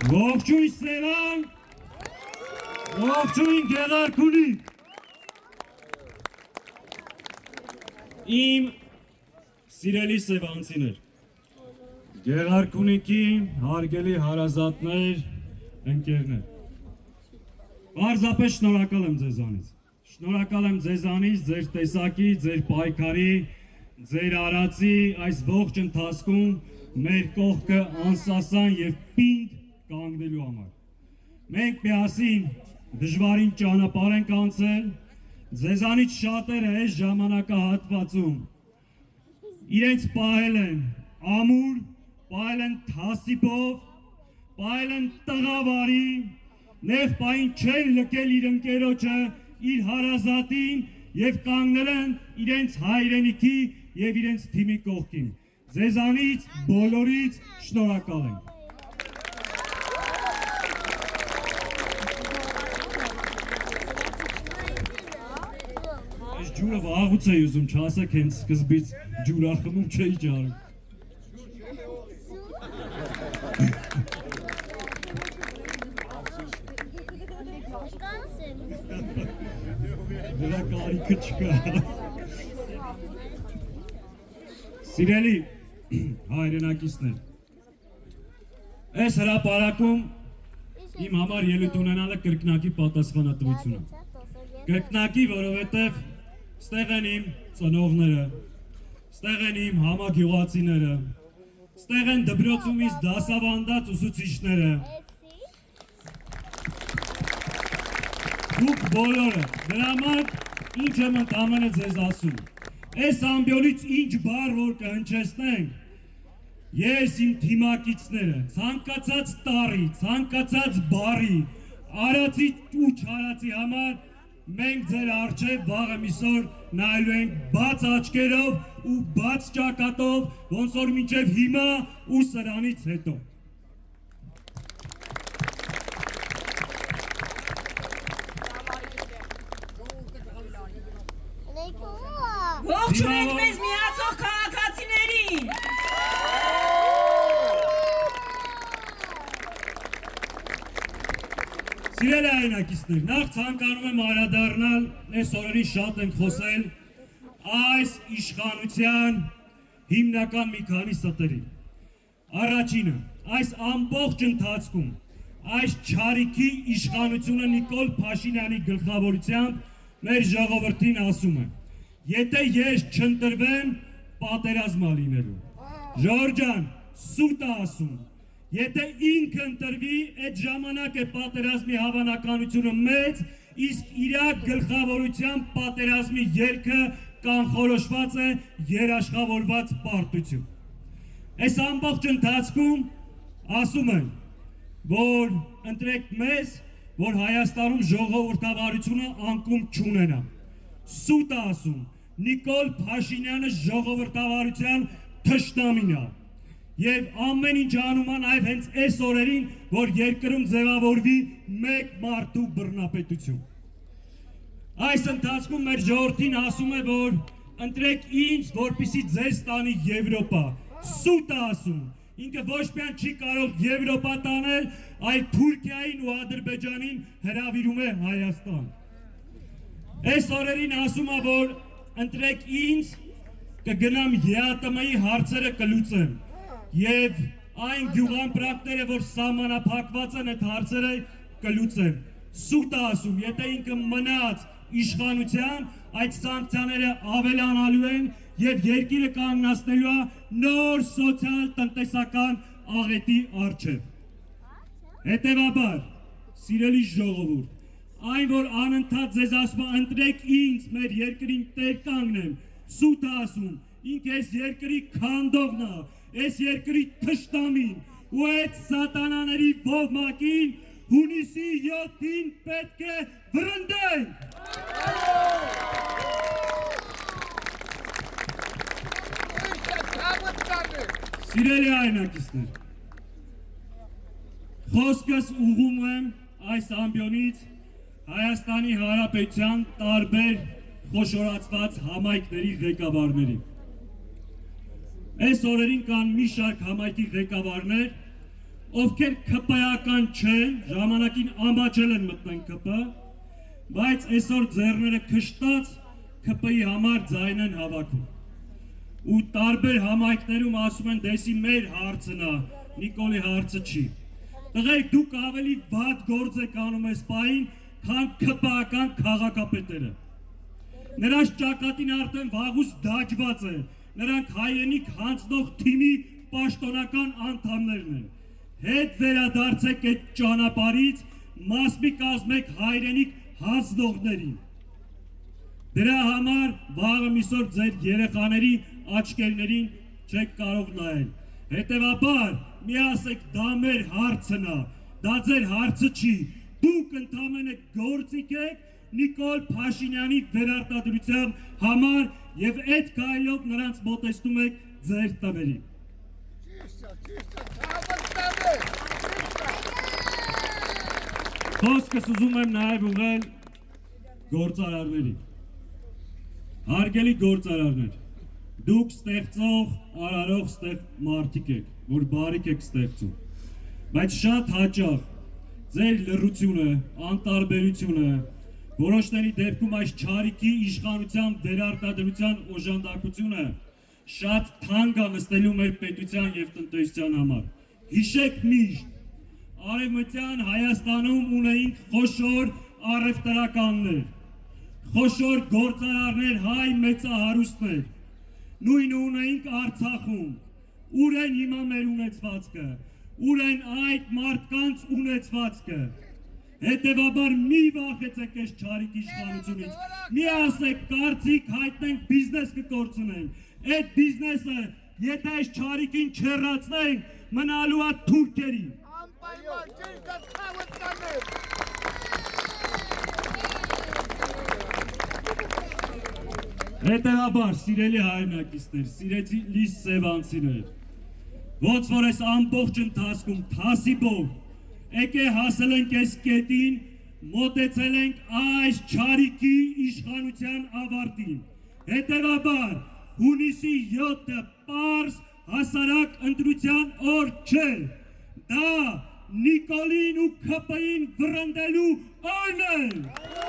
Ողջույն Սևան, ողջույն Գեղարքունի, իմ սիրելի սևանցիներ, Գեղարքունիքի հարգելի հարազատներ, ընկերներ, պարզապես շնորհակալ եմ ձեզանից, շնորհակալ եմ ձեզանից, ձեր տեսակի, ձեր պայքարի, ձեր արածի այս ողջ ընթացքում մեր կողքը անսասան և պինդ կանգնելու համար։ Մենք միասին դժվարին ճանապարհ ենք անցել, ձեզանից շատերը այս ժամանակահատվածում իրենց պահել են ամուր, պահել են թասիբով, պահել են տղավարի, նեղ պահին չեն լքել իր ընկերոջը, իր հարազատին և կանգնել են իրենց հայրենիքի և իրենց թիմի կողքին։ Ձեզանից բոլորից շնորհակալ ենք։ Այս ջուրը վաղուց էի ուզում, չասեք հենց սկզբից ջուրախմում չէի ջարում։ Դրա կարիքը չկա։ Սիրելի հայրենակիցներ, այս հրապարակում իմ համար ելույթ ունենալը կրկնակի պատասխանատվություն է։ Կրկնակի, որովհետև ստեղ են իմ ծնողները, ստեղ են իմ համագյուղացիները, ստեղ են դպրոցումից դասավանդած ուսուցիչները, դուք բոլորը, դրա համար ինչ եմ ընդամենը ձեզ ասում։ Այս ամբիոնից ինչ բառ որ կհնչեցնենք, ես իմ թիմակիցները, ցանկացած տարի, ցանկացած բառի, արածի ու չարածի համար մենք ձեր առջև վաղը միսօր նայելու ենք բաց աչքերով ու բաց ճակատով, ոնց որ մինչև հիմա ու սրանից հետո։ Ողջունենք մեզ միացող քաղաքացիներին։ Սիրելի հայրենակիցներ, նախ ցանկանում եմ անդրադառնալ, այս օրերին շատ ենք խոսել այս իշխանության հիմնական մի քանի ստերի։ Առաջինը, այս ամբողջ ընթացքում այս չարիքի իշխանությունը Նիկոլ Փաշինյանի գլխավորությամբ մեր ժողովրդին ասում է. Եթե ես չընտրվեմ, պատերազմա լինելու։ Ժողովուրդ ջան, սուտ է ասում։ Եթե ինքը ընտրվի, այդ ժամանակ է պատերազմի հավանականությունը մեծ, իսկ իր գլխավորությամբ պատերազմի ելքը կանխորոշված է երաշխավորված պարտություն։ Այս ամբողջ ընթացքում ասում են, որ ընտրեք մեզ, որ Հայաստանում ժողովրդավարությունը անկում չունենա։ Սուտ է ասում, Նիկոլ Փաշինյանը ժողովրդավարության թշնամին է և ամեն ինչ անում է նաև հենց այս օրերին, որ երկրում ձևավորվի մեկ մարդու բռնապետություն։ Այս ընթացքում մեր ժողովրդին ասում է, որ ընտրեք ինձ, որպեսզի ձեզ տանի Եվրոպա։ Սուտ է ասում, ինքը ոչ միայն չի կարող Եվրոպա տանել, այլ Թուրքիային ու Ադրբեջանին հրավիրում է Հայաստան։ Այս օրերին ասում է, որ ընտրեք ինձ, կգնամ ԵԱՏՄ-ի հարցերը կլուծեմ և այն գյուղամբրակները, որ սահմանափակված են, այդ հարցերը կլուծեմ։ Սուտ է ասում, եթե ինքը մնաց իշխանության, այդ սանկցիաները ավելանալու են և երկիրը կանգնացնելու է նոր սոցիալ-տնտեսական աղետի առջև։ Հետևաբար, սիրելի ժողովուրդ, այն, որ անընդհատ ձեզ ասում է, ընտրեք ինձ, մեր երկրին տեր կանգնեմ, սուտ է ասում, ինքը այս երկրի քանդողն է, այս երկրի թշնամին, ու այդ սատանաների ոհմակին հունիսի 7-ին պետք է վրընդենք։ Սիրելի հայրենակիցներ, խոսքս ուղղում եմ այս ամբիոնից Հայաստանի Հանրապետության տարբեր խոշորացված համայնքների ղեկավարներին։ Այս օրերին կան մի շարք համայնքի ղեկավարներ, ովքեր ԿՊ-ական չեն, ժամանակին ամաչել են մտնեն ԿՊ, բայց այսօր ձեռները քշտած ԿՊ-ի համար ձայն են հավաքում։ Ու տարբեր համայնքներում ասում են դեսի մեր հարցն է, Նիկոլի հարցը չի։ Տղերք, դուք ավելի վատ գործ եք անում այս պահին, քան ԿՊ-ական քաղաքապետերը։ Նրանց ճակատին արդեն վաղուց դաջված է, նրանք հայրենիք հանձնող թիմի պաշտոնական անդամներն են։ Հետ վերադարձեք այդ ճանապարհից, մաս մի կազմեք հայրենիք հանձնողներին։ Դրա համար վաղը միսօր ձեր երեխաների աչքերներին չեք կարող նայել։ Հետևաբար, մի ասեք, դա մեր հարցն է, դա ձեր հարցը չի, դուք ընդամենը գործիք եք Նիկոլ Փաշինյանի վերարտադրության համար եւ այդ քայլով նրանց մոտեցնում եք ձեր տներին։ Խոսքս ուզում եմ նաեւ ուղղել գործարարների։ Հարգելի գործարարներ, դուք ստեղծող, արարող մարդիկ եք, որ բարիք եք ստեղծում, բայց շատ հաճախ ձեր լռությունը, անտարբերությունը, որոշների դեպքում այս չարիքի իշխանության վերարտադրության օժանդակությունը շատ թանկ է նստելու մեր պետության եւ տնտեսության համար։ Հիշեք միշտ, Արևմտյան Հայաստանում ունեինք խոշոր առևտրականներ, խոշոր գործարարներ, հայ մեծահարուստներ, նույնը ունեինք Արցախում, ուր են հիմա մեր ունեցվածքը, ուր են այդ մարդկանց ունեցվածքը։ Հետևաբար մի վախեցեք այս չարիքի իշխանությունից, մի ասեք կարծիք հայտնենք բիզնես կկործունենք, այդ բիզնեսը եթե այս չարիքին չեռացնենք մնալու է թուրքերին։ Անպայման ջերկա խավը տանեմ։ Հետևաբար սիրելի հայրենակիցներ, սիրելի սևանցիներ, ոնց որ այս ամբողջ ընթացքում թասիբով եկե հասել ենք այս կետին, մոտեցել ենք այս չարիքի իշխանության ավարտին։ Հետևաբար հունիսի 7-ը պարզ հասարակ ընտրության օր չէ, դա Նիկոլին ու ԿՊ-ին վռնդելու օրն է։